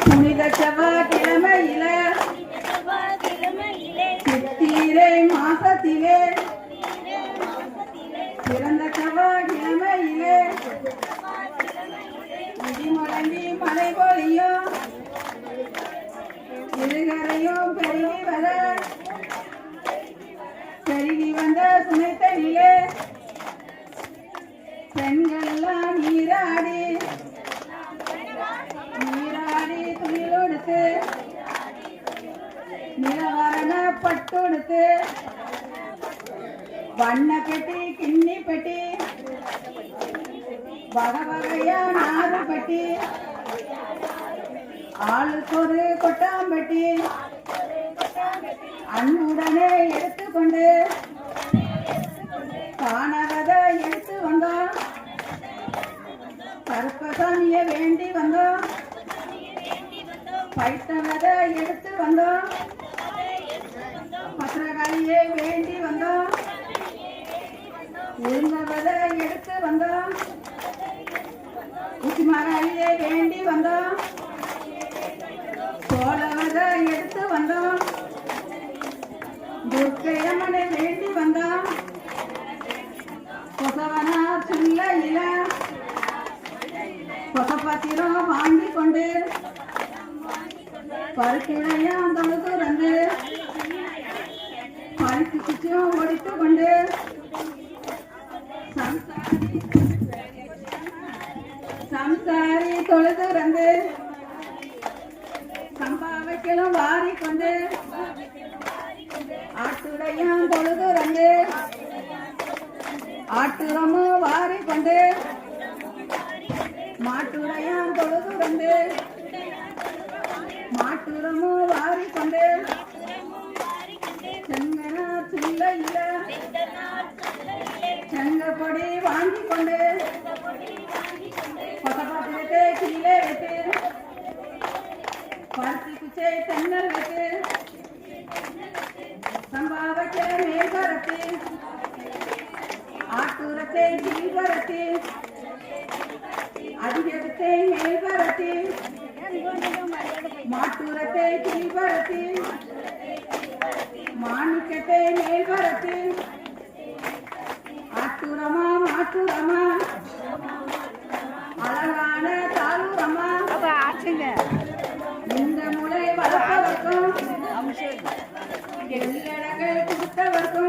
புனித செவ்வாய்க்கிழமையில சித்திரை மாசத்திலே பிறந்த செவ்வாய்க்கிழமையிலே இடி முழங்கி மழை பொழியும் இருகரையும் பெருகி வர பெருகி வந்த சுனைத்தனிலே பெண்கள் எல்லாம் நீராடி துணிலொடுத்து நிலவரண பட்டொடுத்து வண்ண பெட்டி கிண்ணி பெட்டி வகை வகையா நாறு பெட்டி ஆளுக்கு ஒரு கொட்டாம்பட்டி அன்புடனே எடுத்துக்கொண்டு காணவதை எடுத்து வந்தோம் கருப்பசாமியை வேண்டி வந்தோம் பைத்தவதை எடுத்து வந்தோம் பத்திரகாளியை வேண்டி வந்தோம் உளுந்தவதை எடுத்து வந்தோம் உச்சிமகாளியை வேண்டி வந்தோம் சோழவதை எடுத்து வந்தோம் துர்க்கையம்மனை வேண்டி வந்தோம் கொசவனார் சொல்லையில கொசப்பத்திரம் வாங்கி கொண்டு பருக்கிடையாம் தொழுது வந்து பருத்தி குச்சியும் ஒடித்து கொண்டு சம்சாரி தொழுது வந்து சம்பாவைக்கெல்லாம் வாரிக்கொண்டு ஆட்டுடையாம் தொழுது வந்து ஆட்டுரமும் வாரிக்கொண்டு மாட்டுடையாம் தொழுது வந்து மாட்டுரமும் வாரிக்கொண்டு செங்கனார் சில்லையில செங்கப்பொடி வாங்கி கொண்டு கொசப்பாத்திரத்தை கீழே வைத்து பருத்தி குச்சை தென்னல் வைத்து சம்பாவைக்க மேல்பரத்து ஆட்டுரத்தை கீழ்பரத்து அதிகத்தை மேல்பரத்து மாட்டுரத்தை கீழ்பரத்து மாணிக்கத்தை மேல்பரத்து ஆட்டுரமா மாட்டுரமா அழகான தாளுரமா இந்த முளை வளர்ப்பதற்கும் எல்லடங்கள் கொடுத்தவர்க்கும்